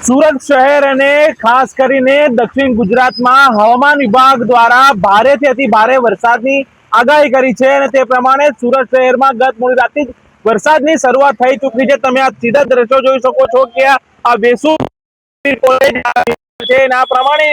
સુરત શહેર અને ખાસ કરીને દક્ષિણ ગુજરાતમાં હવામાન વિભાગ દ્વારા ભારેથી અતિ ભારે વરસાદની આગાહી કરી છે અને તે પ્રમાણે સુરત શહેરમાં ગત મોડી રાતથી જ વરસાદની શરૂઆત થઈ ચૂકી છે। તમે આ સીધા દ્રશ્યો જોઈ શકો છો કે આ વેસુ કોલેજ છે અને આ પ્રમાણે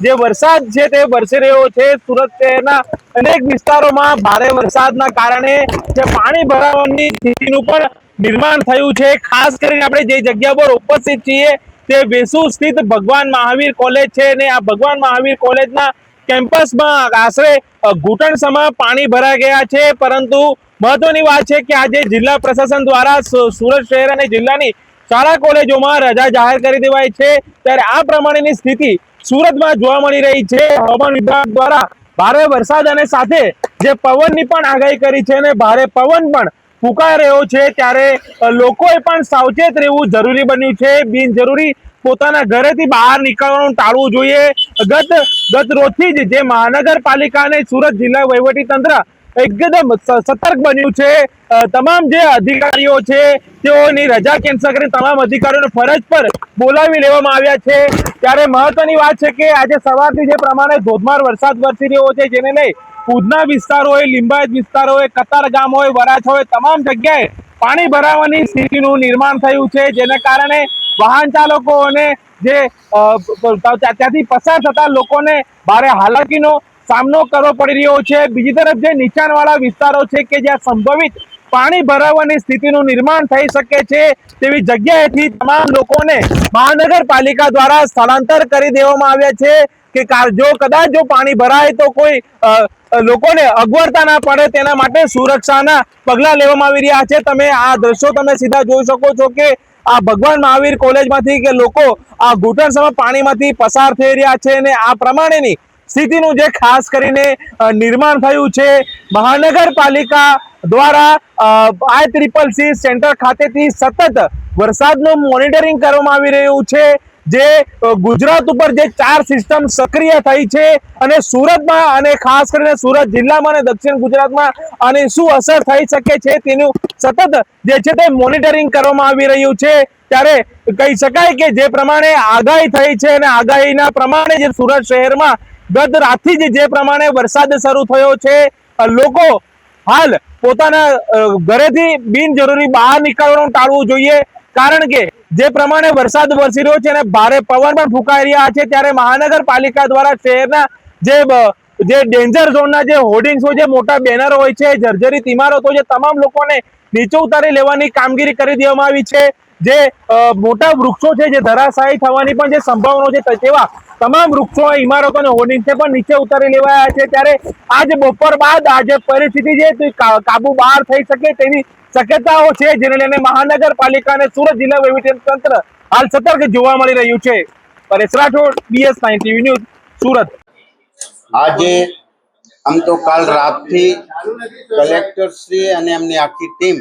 જે વરસાદ છે તે વરસી રહ્યો છે। સુરત શહેરના અનેક વિસ્તારોમાં ભારે વરસાદના કારણે જે પાણી ભરાવાની સ્થિતિનું પણ નિર્માણ થયું છે। ખાસ કરીને આપણે જે જગ્યા પર ઉપસ્થિત છીએ તે વેસુ સ્થિત ભગવાન મહાવીર કોલેજ છે અને આ ભગવાન મહાવીર કોલેજના કેમ્પસમાં આશરે ઘૂંટણ સમા પાણી ભરાઈ ગયા છે। પરંતુ મહત્વની વાત છે કે આજે જિલ્લા પ્રશાસન દ્વારા સુરત શહેર અને જિલ્લાની શાળા કોલેજોમાં રજા જાહેર કરી દેવાઈ છે। ત્યારે આ પ્રમાણેની સ્થિતિ સુરતમાં જોવા મળી રહી છે। હવામાન વિભાગ દ્વારા ભારે વરસાદ અને સાથે જે પવનની પણ આગાહી કરી છે અને ભારે પવન પણ ફૂંકાઈ રહ્યો છે। ત્યારે લોકોએ પણ સાવચેત રહેવું જરૂરી બન્યું છે। બિનજરૂરી પોતાના ઘરેથી બહાર નીકળવાનું ટાળવું જોઈએ। ગત રોજથી જ જે મહાનગરપાલિકા અને સુરત જિલ્લા વહીવટી તંત્ર એકદમ સતર્ક બન્યું છે। તમામ જે અધિકારીઓ છે તેઓની રજા કેન્સલ કરી તમામ અધિકારીઓને ફરજ પર બોલાવી લેવામાં આવ્યા છે। ત્યારે મહત્વની વાત છે કે આજે સવારથી જે પ્રમાણે ધોધમાર વરસાદ વરસી રહ્યો છે જેને લઈ ઉધના વિસ્તાર હોય, લિંબાયત વિસ્તાર હોય, કતારગામ હોય, વરાછા હોય, તમામ જગ્યાએ પાણી ભરાવાની સ્થિતિનું નિર્માણ થયું છે। જેને કારણે વાહન ચાલકો અને જે ત્યાંથી પસાર થતા લોકોને ભારે હાલાકીનો સામનો કરવો પડી રહ્યો છે। બીજી તરફ જે નીચાણવાળા વિસ્તારો છે કે જ્યાં સંભવિત પાણી ભરાવાની સ્થિતિનું નિર્માણ થઈ શકે છે તેવી જગ્યાએથી તમામ લોકોને મહાનગરપાલિકા દ્વારા સ્થળાંતર કરી દેવામાં આવ્યા છે કે જો કદાચ પાણી ભરાય તો કોઈ લોકોને અગવડતા ના પડે તેના માટે સુરક્ષાના પગલા લેવામાં આવી રહ્યા છે। તમે આ દ્રશ્યો તમે સીધા જોઈ શકો છો કે આ ભગવાન મહાવીર કોલેજમાંથી કે લોકો આ ઘૂંટણ સમા પાણીમાંથી પસાર થઈ રહ્યા છે અને આ પ્રમાણેની સ્થિતિનું જે ખાસ કરીને નિર્માણ થયું છે। મહાનગરપાલિકા દ્વારા ICCC સેન્ટર ખાતેથી સતત વરસાદનું મોનિટરિંગ કરવામાં આવી રહ્યું છે। જે ગુજરાત ઉપર જે 4 સિસ્ટમ સક્રિય થઈ છે અને સુરતમાં અને ખાસ કરીને સુરત જિલ્લામાં અને દક્ષિણ ગુજરાતમાં આની શું અસર થઈ શકે છે તેનું સતત જે છે તે મોનિટરિંગ કરવામાં આવી રહ્યું છે। ત્યારે કહી શકાય કે જે પ્રમાણે આગાહી થઈ છે અને આગાહીના પ્રમાણે જે સુરત શહેરમાં ગત રાતથી જે પ્રમાણે વરસાદ શરૂ થયો છે લોકો હાલ પોતાના ઘરેથી બિનજરૂરી બહાર નીકળવાનું ટાળવું જોઈએ। કારણ કે જે પ્રમાણે વરસાદ વરસી રહ્યો છે અને ભારે પવન પણ ફૂંકાઈ રહ્યા છે ત્યારે મહાનગરપાલિકા દ્વારા શહેરના જે ડેન્જર ઝોનના જે હોર્ડિંગ્સ હોય છે, મોટા બેનરો હોય છે, જર્જરિત ઇમારતો છે, તમામ લોકોને નીચે ઉતારી લેવાની કામગીરી કરી દેવામાં આવી છે। જે મોટા વૃક્ષો છે જે ધરાશાયી થવાની પણ જે સંભાવના છે તેવા તમામ વૃક્ષો, ઇમારતો અને હોર્ડિંગ્સ પણ નીચે ઉતારી લેવાયા છે। ત્યારે આજ બપોર બાદ આ જે પરિસ્થિતિ છે તે કાબુ બહાર થઈ શકે તેવી શક્યતાઓ છે જેને લઈને મહાનગરપાલિકા અને સુરત જિલ્લા વહીવટીતંત્ર હાલ સતર્ક જોવા મળી રહ્યું છે। Paresh Rathod, BS9 TV news, Surat. આજે આમ તો કાલ રાતથી કલેક્ટર શ્રી અને એમની આખી ટીમ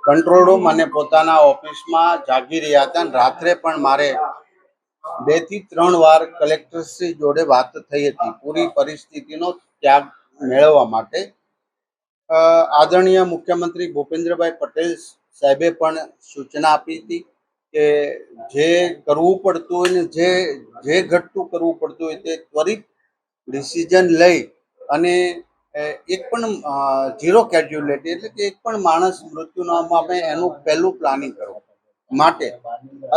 કંટ્રોલ રૂમ અને પોતાના ઓફિસમાં જાગી રહ્યા હતા। રાત્રે પણ મારે 2 થી 3 વાર કલેક્ટર શ્રી જોડે વાત થઈ હતી પૂરી પરિસ્થિતિનો ત્યાગ મેળવવા માટે। આદરણીય મુખ્યમંત્રી ભૂપેન્દ્રભાઈ પટેલ સાહેબે પણ સૂચના આપી હતી કે જે કરવું પડતું હોય ને જે ઘટતું કરવું પડતું હોય તે ત્વરિત ડિસિઝન લઈ અને એક પણ ઝીરો કેઝ્યુઅલિટી એટલે કે એક પણ માણસ મૃત્યુ ન પામે એનું પહેલું પ્લાનિંગ કરો માટે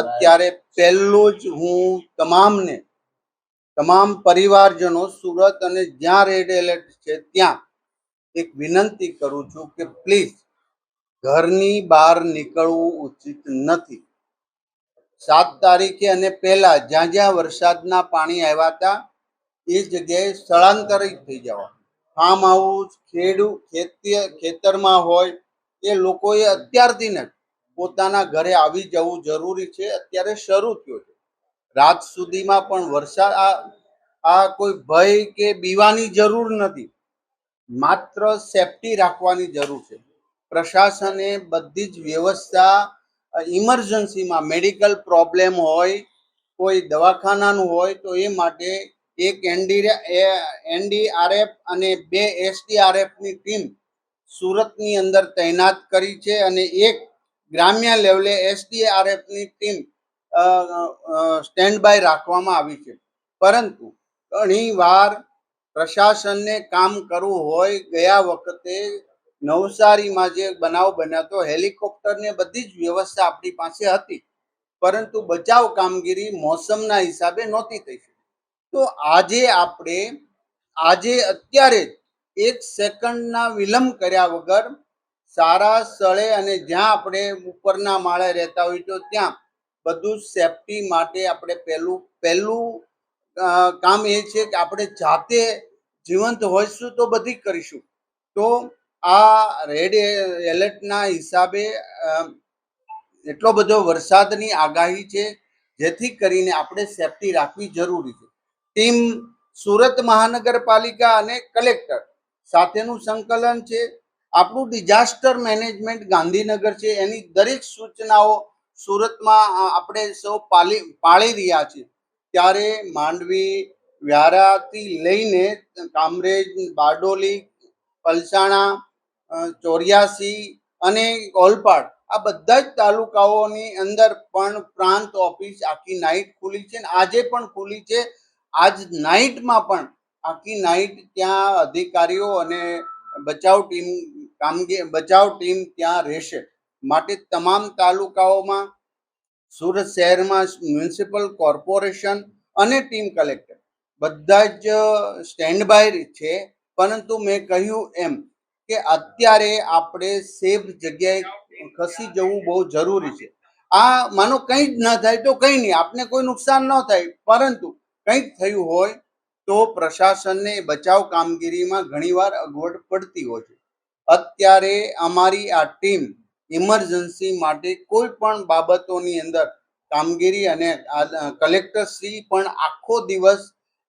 અત્યારે પહેલું જ હું તમામ પરિવારજનો સુરત અને જ્યાં રેડ એલર્ટ છે ત્યાં એક વિનંતી કરું છું કે પ્લીઝ ઘરની બહાર નીકળવું ઉચિત નથી। 7 તારીખે અને પહેલા જ્યાં વરસાદના પાણી આવ્યા હતા એ જગ્યાએ સ્થળાંતરિત થઈ જવા। ફાર્મ હાઉસ, ખેતરમાં હોય એ લોકોએ અત્યારથી જ પોતાના ઘરે આવી જવું જરૂરી છે। અત્યારે શરૂ થયો છે, રાત સુધીમાં પણ વરસાદ આ કોઈ ભય કે બીવાની જરૂર નથી, માત્ર સેફટી રાખવાની જરૂર છે। પ્રશાસને બધી જ વ્યવસ્થા ઇમરજન્સીમાં મેડિકલ પ્રોબ્લેમ હોય, કોઈ દવાખાનાનું હોય તો એ માટે એક NDRF અને 2 SDRFની ટીમ સુરતની અંદર તૈનાત કરી છે અને એક ગ્રામ્ય લેવલે SDRFની ટીમ સ્ટેન્ડ બાય રાખવામાં આવી છે. પરંતુ ઘણીવાર પ્રશાસનને કામ કરવું હોય, ગયા વખતે નવસારીમાં જે બનાવ બન્યો હતો, હેલિકોપ્ટરને બધી જ વ્યવસ્થા આપણી પાસે હતી, પરંતુ બચાવ કામગીરી મોસમના હિસાબે નહોતી થઈ. તો આજે અત્યારે જ 1 સેકન્ડના વિલંબ કર્યા વગર સારા સ્થળે અને જ્યાં આપણે ઉપરના માળે રહેતા હોય તો ત્યાં બધું સેફટી માટે આપણે પહેલું કામ એ છે કે આપણે જાતે જીવંત હોઈશું તો બધી કરીશું. તો આ રેડ એલર્ટના હિસાબે એટલો બધો વરસાદની આગાહી છે, જેથી કરીને આપણે સેફટી રાખવી જરૂરી છે. ટીમ સુરત મહાનગરપાલિકા અને કલેક્ટર સાથેનું સંકલન છે. આપણું ડિઝાસ્ટર મેનેજમેન્ટ ગાંધીનગર છે, એની દરેક સૂચનાઓ સુરતમાં આપણે સૌ પાળી રહ્યા છીએ. ત્યારે માંડવી, વ્યારાથી લઈને કામરેજ, બારડોલી, પલસાણા, 84 અને ઓલપાડ, આ બધા જ તાલુકાઓની અંદર પણ પ્રાંત ઓફિસ આખી નાઇટ ખુલી છે, આજે પણ ખુલી છે. આજ નાઇટમાં પણ આખી નાઇટ ત્યાં અધિકારીઓ અને બચાવ ટીમ ત્યાં રહેશે. માટે તમામ તાલુકાઓમાં, સુરત શહેરમાં મ્યુનિસિપલ કોર્પોરેશન અને ટીમ કલેક્ટર બધા જ સ્ટેન્ડ બાય છે. પરંતુ મેં કહ્યું એમ કે અત્યારે આપણે સેફ જગ્યાએ ખસી જવું બહુ જરૂરી છે. આ માનો કંઈ જ ન થાય તો કંઈ નહીં, આપને કોઈ નુકસાન ન થાય, પરંતુ કંઈક થયું હોય તો પ્રશાસનને બચાવ કામગીરીમાં ઘણીવાર અગવડ પડતી હોય છે. અત્યારે અમારી આ ટીમ ઇમરજન્સી માટે કોઈ પણ બાબતોની અંદર કામગીરી, અને કલેક્ટર શ્રી પણ આખો દિવસ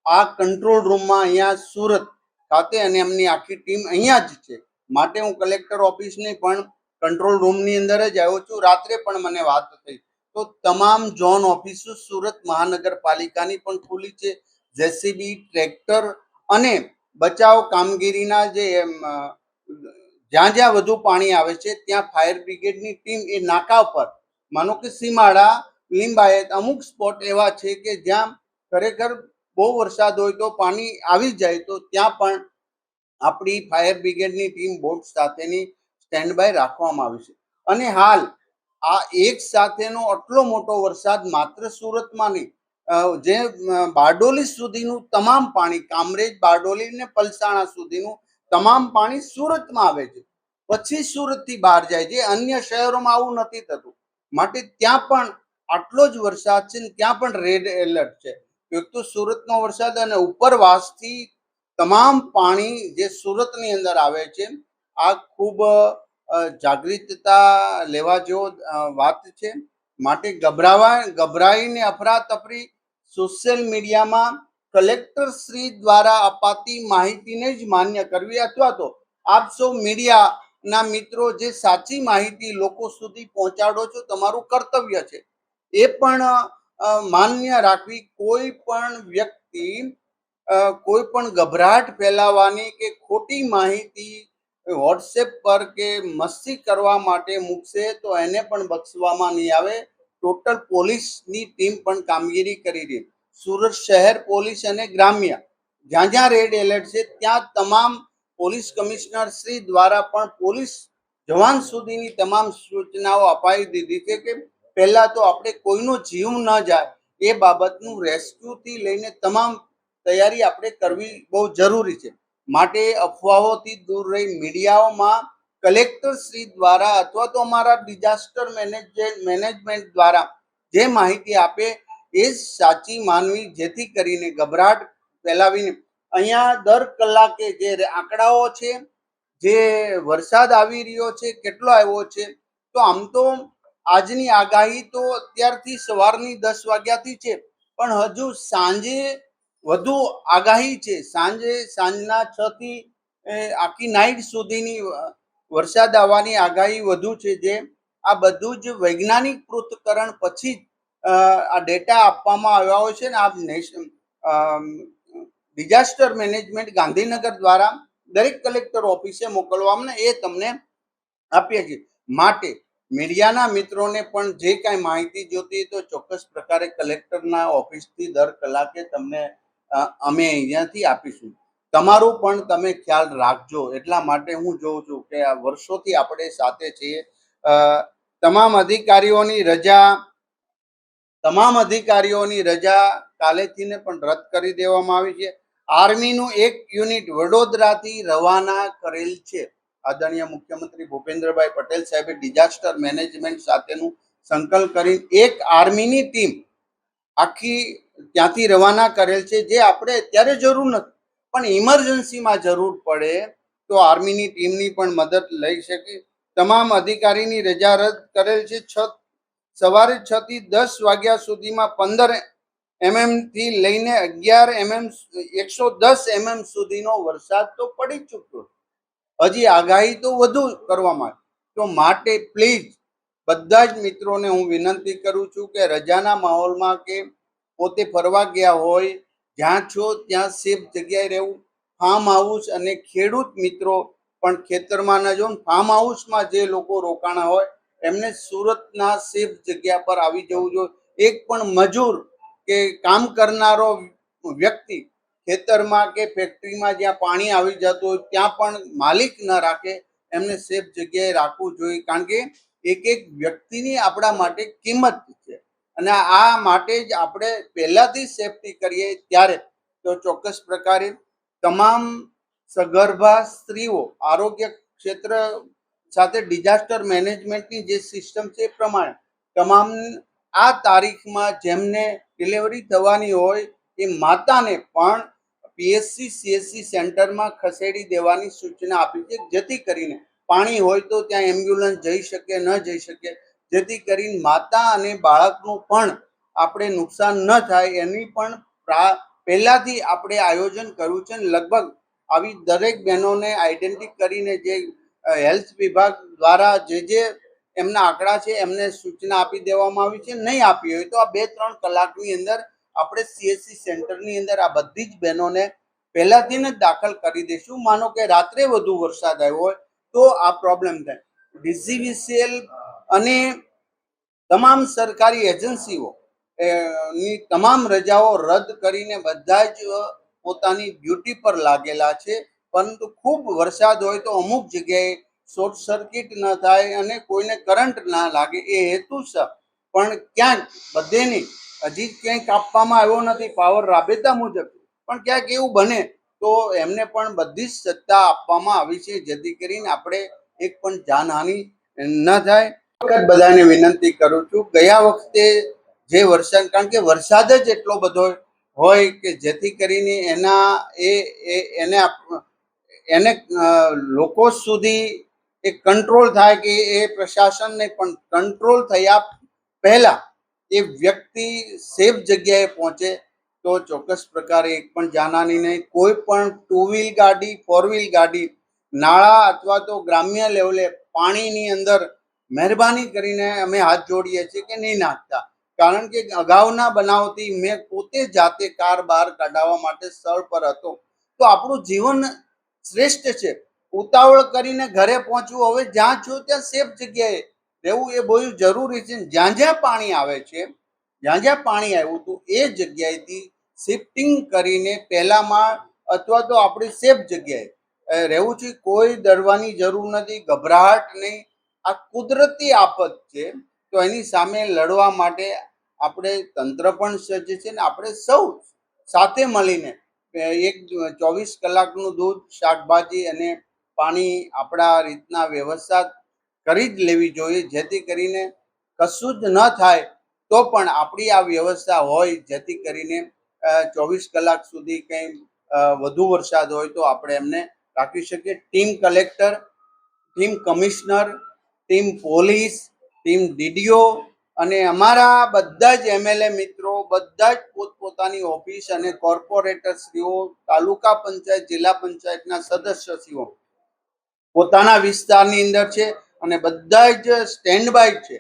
આ કંટ્રોલ રૂમમાં અહીંયા સુરત ખાતે, અને એમની આખી ટીમ અહીંયા જ છે. માટે હું કલેક્ટર ઓફિસની પણ કંટ્રોલ રૂમની અંદર જ આવ્યો છું. રાત્રે પણ મને વાત થઈ તો તમામ ઝોન ઓફિસો સુરત મહાનગરપાલિકાની પણ ખુલી છે. જેસીબી, ટ્રેક્ટર અને બચાવ કામગીરીના જે જ્યાં જ્યાં વધુ પાણી આવે છે ત્યાં ફાયર બ્રિગેડની ટીમ એ નાકા પર, માનો કે સીમાડા, લિંબાયત, અમુક સ્પોટ એવા છે કે જ્યાં ખરેખર બહુ વરસાદ હોય તો પાણી આવી જાય, તો ત્યાં પણ આપણી ફાયર બ્રિગેડની ટીમ બોટ સાથેની સ્ટેન્ડ બાય રાખવામાં આવી છે. અને હાલ આ એક સાથેનો આટલો મોટો વરસાદ માત્ર સુરતમાં નહીં, જે બારડોલી સુધીનું તમામ પાણી, કામરેજ, બારડોલી ને પલસાણા સુધીનું તમામ પાણી સુરતમાં આવે છે, પછી સુરતથી બહાર જાય છે. અન્ય શહેરોમાં આવું નથી થતું. માટે ત્યાં પણ આટલો જ વરસાદ છે, ત્યાં પણ રેડ એલર્ટ છે. એક તો સુરતનો વરસાદ અને ઉપરવાસથી તમામ પાણી જે સુરતની અંદર આવે છે, આ ખૂબ જાગૃતતા લેવા જેવો વાત છે. માટે ગભરાઈને અફરાતફરી સોશિયલ મીડિયામાં કલેક્ટર શ્રી દ્વારા અપાતી માહિતીને જ માન્ય કરવી, અથવા તો આપ સૌ મીડિયાના મિત્રો જે સાચી માહિતી લોકો સુધી પહોંચાડો છો, તમારું કર્તવ્ય છે, એ પણ માન્ય રાખવી. કોઈ પણ વ્યક્તિ કોઈ પણ ગભરાટ ફેલાવવાની કે ખોટી માહિતી વોટ્સએપ પર કે મસ્તી કરવા માટે મૂકશે તો એને પણ બક્ષવામાં નહીં આવે. ટોટલ પોલીસની ટીમ પણ કામગીરી કરી રહી. સુરત શહેર પોલીસ અને ગ્રામ્ય, જ્યાં જ્યાં રેડ એલર્ટ છે ત્યાં તમામ પોલીસ કમિશનર શ્રી દ્વારા પણ પોલીસ જવાન સુધીની તમામ સૂચનાઓ અપાઈ દીધી છે કે પહેલા તો આપણે કોઈનો જીવ ન જાય એ બાબતનું રેસ્ક્યુથી લઈને તમામ તૈયારી આપણે કરવી બહુ જરૂરી છે. માટે અફવાઓથી દૂર રહી મીડિયાઓમાં કલેક્ટર શ્રી દ્વારા અથવા તો અમારા ડિઝાસ્ટર મેનેજમેન્ટ દ્વારા જે માહિતી આપે એ સાચી માનવી, જેથી કરીને ગભરાટ ફેલાવીને અહીંયા દર કલાકે જે આંકડાઓ છે, જે વરસાદ આવી રહ્યો છે, કેટલો આવ્યો છે, તો આમ તો આજની આગાહી તો અત્યારથી સવારની 10 વાગ્યાથી છે, પણ હજુ સાંજે વધુ આગાહી છે. સાંજના 6 થી આખી નાઇટ સુધીની વરસાદ આવવાની આગાહી વધુ છે. જે આ બધું જ વૈજ્ઞાનિક પૃથ્થકરણ પછી આ ડેટા આપવામાં આવ્યા હોય છે ને આ ડિઝાસ્ટર મેનેજમેન્ટ ગાંધીનગર દ્વારા દરેક કલેક્ટર ઓફિસે મોકલવામાં એ તમને આપીએ છીએ. માટે મીડિયાના મિત્રોને પણ જે કાંઈ માહિતી જોતી તો ચોક્કસ પ્રકારે કલેક્ટરના ઓફિસથી દર કલાકે તમને અમે અહીંયાથી આપીશું. તમારું પણ તમે ખ્યાલ રાખજો. એટલા માટે હું જોઉં છું કે આ વર્ષોથી આપણે સાથે છીએ. તમામ અધિકારીઓની રજા કાલેથી ને પણ રદ કરી દેવામાં આવી છે. આર્મીનું એક યુનિટ વડોદરાથી રવાના કરેલ છે. આદરણીય મુખ્યમંત્રી ભૂપેન્દ્રભાઈ પટેલ સાહેબે ડિઝાસ્ટર મેનેજમેન્ટ સાથેનું સંકલ્પ કરી એક આર્મીની ટીમ આખી ત્યાંથી રવાના કરેલ છે, જે આપણે અત્યારે જરૂર નથી પણ ઇમરજન્સીમાં જરૂર પડે તો આર્મીની ટીમની પણ મદદ લઈ શકે. તમામ અધિકારીની રજા રદ કરેલ છે. સવારે 6 થી 10 વાગ્યા સુધીમાં 15 mm થી લઈને 11 mm 110 mm સુધીનો વરસાદ તો પડી ચૂક્યો. હજી આગાહી તો વધુ કરવામાં તો માટે પ્લીઝ બધા જ મિત્રોને હું વિનંતી કરું છું કે રજાના માહોલમાં કે પોતે ફરવા ગયા હોય જ્યાં છો ત્યાં સેફ જગ્યાએ રહેવું. ફાર્મ હાઉસ અને ખેડૂત મિત્રો પણ ખેતરમાં ન જવું. ફાર્મ હાઉસમાં જે લોકો રોકાણા હોય એમને સુરતના સેફ જગ્યા પર આવી જવું જોઈએ. એક પણ મજૂર કે કામ કરનારો વ્યક્તિ ખેતરમાં કે ફેક્ટરીમાં જ્યાં પાણી આવી જતું હોય ત્યાં પણ માલિક ન રાખે, એમને સેફ જગ્યાએ રાખવું જોઈએ. કારણ કે એક એક વ્યક્તિની આપણા માટે કિંમત છે અને આ માટે જ આપણે પહેલાથી સેફટી કરીએ ત્યારે તો ચોક્કસ પ્રકારે તમામ સગર્ભા સ્ત્રીઓ આરોગ્ય ક્ષેત્ર સાથે ડિઝાસ્ટર મેનેજમેન્ટની જે સિસ્ટમ છે એ પ્રમાણે તમામ આ તારીખમાં જેમને ડિલિવરી થવાની હોય એ માતાને પણ પીએચસી સીએચસી સેન્ટરમાં ખસેડી દેવાની સૂચના આપી છે, જેથી કરીને પાણી હોય તો ત્યાં એમ્બ્યુલન્સ જઈ શકે ન જઈ શકે, જેથી કરીને માતા અને બાળકનું પણ આપણે નુકસાન ન થાય એની પણ પહેલાથી આપણે આયોજન કર્યું છે. લગભગ આવી દરેક બહેનોને આઈડેન્ટિટી કરીને જે હેલ્થ વિભાગ દ્વારા જે એમના આંકડા છે એમને સૂચના આપી દેવામાં આવી છે. નહીં આપી હોય તો આ 2-3 કલાકની અંદર આપણે સીએચસી સેન્ટરની અંદર આ બધી જ બહેનોને પહેલાથી જ દાખલ કરી દઈશું. માનો કે રાત્રે વધુ વરસાદ આવ્યો હોય તો આ પ્રોબ્લેમ થાય. ડીજીવીસીએલ અને તમામ સરકારી એજન્સીઓ ની તમામ રજાઓ રદ કરીને બધા જ પોતાની ડ્યુટી પર લાગેલા છે. પરંતુ ખૂબ વરસાદ હોય તો અમુક જગ્યાએ શોર્ટ સર્કિટ ન થાય અને કોઈને કરંટ ના લાગે એ હેતુસર પણ ક્યાંક બધે નહીં, હજી ક્યાંય કાપવામાં આવ્યો નથી પાવર રાબેતા મુજબ, પણ ક્યાંક એવું બને તો એમને પણ બધી જ સત્તા આપવામાં આવી છે, જેથી કરીને આપણે એક પણ જાનહાનિ ન થાય. બધાને વિનંતી કરું છું, ગયા વખતે જે વરસાદ, કારણ કે વરસાદ જ એટલો બધો હોય કે જેથી કરીને એને લોકો સુધી એક કંટ્રોલ થાય કે એ પ્રશાસનને પણ કંટ્રોલ થયા પહેલા એ વ્યક્તિ સેફ જગ્યાએ પહોંચે તો ચોક્કસ પ્રકારે એક પણ જાનહાનિ નહીં. કોઈ પણ 2 વ્હીલ ગાડી 4 વ્હીલ ગાડી નાળા અથવા તો ગ્રામ્ય લેવલે પાણીની અંદર મહેરબાની કરીને અમે હાથ જોડીએ છીએ કે નહીં નાખતા. કારણ કે અગાઉના બનાવથી મેં પોતે જાતે કાર બહાર કાઢવા માટે સ્થળ પર હતો. તો આપણું જીવન શ્રેષ્ઠ છે. ઉતાવળ કરીને ઘરે પહોંચવું, હવે જ્યાં છો ત્યાં સેફ જગ્યાએ રહેવું એ બહુ જરૂરી છે. જ્યાં જ્યાં પાણી આવે છે, જ્યાં જ્યાં પાણી આવ્યું હતું એ જગ્યાએથી શિફ્ટિંગ કરીને પહેલા માળ અથવા તો આપણી સેફ જગ્યાએ રહેવું છે. કોઈ ડરવાની જરૂર નથી, ગભરાટ નહીં. આ કુદરતી આફત છે તો એની સામે લડવા માટે આપણે તંત્ર પણ સજ્જ છે ને આપણે સૌ સાથે મળીને એક 24 કલાકનું દૂધ, શાકભાજી અને પાણી આપણા રીતના વ્યવસ્થા કરી જ લેવી જોઈએ, જેથી કરીને કશું જ ન થાય તો પણ આપણી આ વ્યવસ્થા હોય, જેથી કરીને 24 કલાક સુધી કંઈ વધુ વરસાદ હોય તો આપણે એમને રાખી શકીએ. Team collector, team commissioner, team police, team DDO અને અમારા બધા જ એમએલએ મિત્રો બધા જ પોતપોતાની ઓફિસ અને કોર્પોરેટરશ્રીઓ, તાલુકા પંચાયત, જિલ્લા પંચાયતના સદસ્યશ્રીઓ પોતાના વિસ્તારની અંદર છે અને બધા જ સ્ટેન્ડ બાય છે.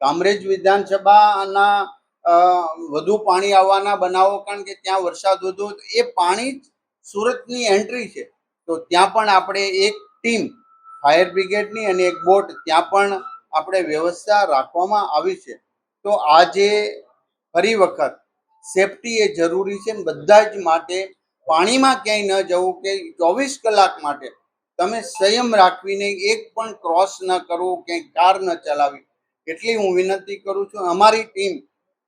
કામરેજ વિધાનસભાના વધુ પાણી આવવાના બનાવો, કારણ કે ત્યાં વરસાદ વધુ એ પાણી સુરતની એન્ટ્રી છે તો ત્યાં પણ આપણે એક ટીમ ફાયર બ્રિગેડની અને એક બોટ ત્યાં પણ આપણે વ્યવસ્થા રાખવામાં આવી છે. તો આજે ફરી વખત સેફટી એ જરૂરી છે ને બધા જ માટે પાણીમાં ક્યાંય ન જવું કે 24 કલાક માટે તમે સંયમ રાખવીને એક પણ ક્રોસ ન કરવું, ક્યાંય કાર ન ચલાવવી, એટલી હું વિનંતી કરું છું. અમારી ટીમ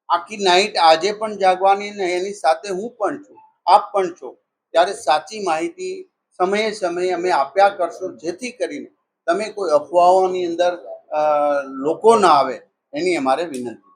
આખી નાઈટ આજે પણ જાગવાની ને એની સાથે હું પણ છું, આપ પણ છો. ત્યારે સાચી માહિતી સમયે સમયે અમે આપ્યા કરશું, જેથી કરીને તમે કોઈ અફવાઓની અંદર લોકો ના આવે એની અમારે વિનંતી.